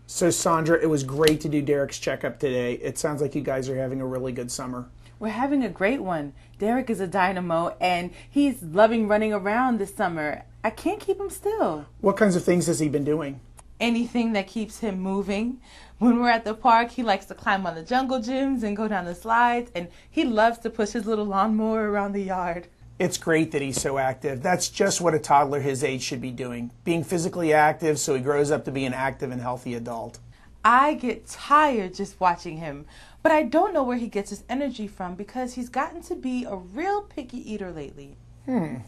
So Sandra, it was great to do Derek's checkup today. It sounds like you guys are having a really good summer. We're having a great one. Derek is a dynamo and he's loving running around this summer. I can't keep him still. What kinds of things has he been doing? Anything that keeps him moving. When we're at the park, he likes to climb on the jungle gyms and go down the slides, and he loves to push his little lawnmower around the yard. It's great that he's so active. That's just what a toddler his age should be doing. Being physically active so he grows up to be an active and healthy adult. I get tired just watching him, but I don't know where he gets his energy from because he's gotten to be a real picky eater lately.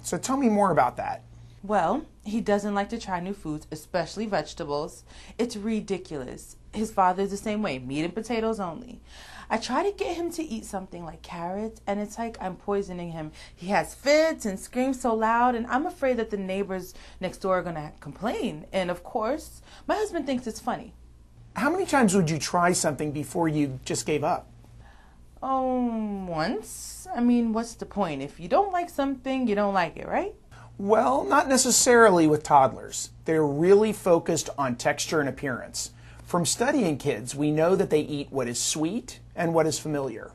So tell me more about that. Well, he doesn't like to try new foods, especially vegetables. It's ridiculous. His father's the same way, meat and potatoes only. I try to get him to eat something like carrots, and it's like I'm poisoning him. He has fits and screams so loud, and I'm afraid that the neighbors next door are going to complain. And of course, my husband thinks it's funny. How many times would you try something before you just gave up? Once. I mean, what's the point? If you don't like something, you don't like it, right? Well, not necessarily with toddlers. They're really focused on texture and appearance. From studying kids, we know that they eat what is sweet and what is familiar.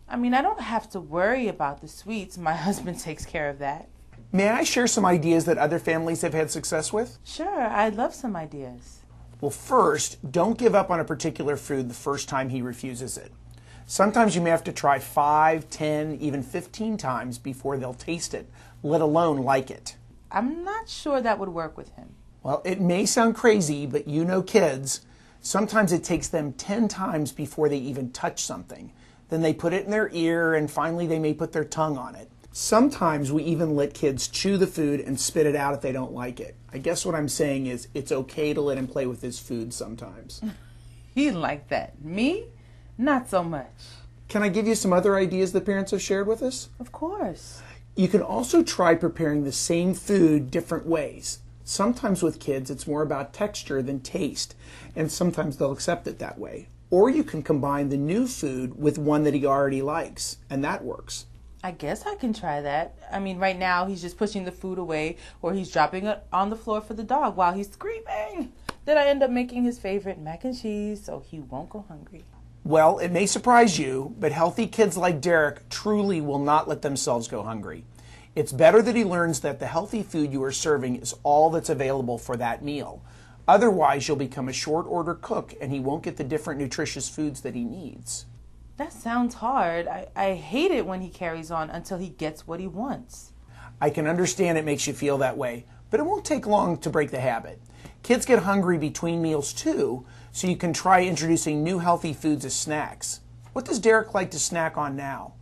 I mean, I don't have to worry about the sweets. My husband takes care of that. May I share some ideas that other families have had success with? Sure, I'd love some ideas. Well, first, don't give up on a particular food the first time he refuses it. Sometimes you may have to try 5, 10, even 15 times before they'll taste it, let alone like it. I'm not sure that would work with him. Well, it may sound crazy, but you know kids. Sometimes it takes them 10 times before they even touch something. Then they put it in their ear, and finally they may put their tongue on it. Sometimes we even let kids chew the food and spit it out if they don't like it. I guess what I'm saying is it's okay to let him play with his food sometimes. He like that. Me? Not so much. Can I give you some other ideas that parents have shared with us? Of course. You can also try preparing the same food different ways. Sometimes with kids, it's more about texture than taste, and sometimes they'll accept it that way. Or you can combine the new food with one that he already likes, and that works. I guess I can try that. I mean, right now he's just pushing the food away, or he's dropping it on the floor for the dog while he's screaming. Then I end up making his favorite mac and cheese so he won't go hungry. Well, it may surprise you, but healthy kids like Derek truly will not let themselves go hungry. It's better that he learns that the healthy food you are serving is all that's available for that meal. Otherwise, you'll become a short order cook and he won't get the different nutritious foods that he needs. That sounds hard. I hate it when he carries on until he gets what he wants. I can understand it makes you feel that way, but it won't take long to break the habit. Kids get hungry between meals too, so you can try introducing new healthy foods as snacks. What does Derek like to snack on now?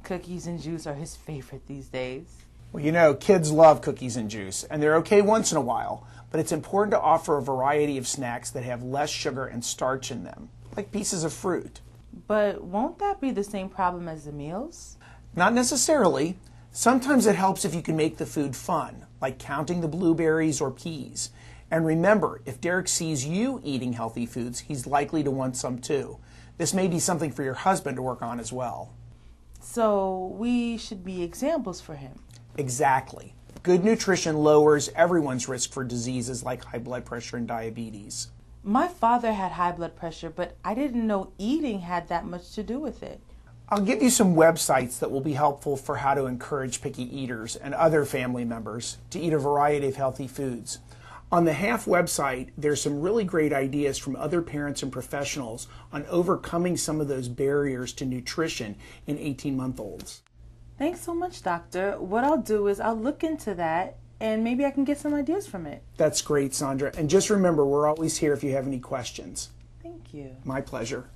Cookies and juice are his favorite these days. Well, you know, kids love cookies and juice, and they're okay once in a while, but it's important to offer a variety of snacks that have less sugar and starch in them, like pieces of fruit. But won't that be the same problem as the meals? Not necessarily. Sometimes it helps if you can make the food fun, like counting the blueberries or peas. And remember, if Derek sees you eating healthy foods, he's likely to want some too. This may be something for your husband to work on as well. So we should be examples for him. Exactly. Good nutrition lowers everyone's risk for diseases like high blood pressure and diabetes. My father had high blood pressure, but I didn't know eating had that much to do with it. I'll give you some websites that will be helpful for how to encourage picky eaters and other family members to eat a variety of healthy foods. On the HALF website, there's some really great ideas from other parents and professionals on overcoming some of those barriers to nutrition in 18-month-olds. Thanks so much, Doctor. What I'll do is I'll look into that and maybe I can get some ideas from it. That's great, Sandra. And just remember, we're always here if you have any questions. Thank you. My pleasure.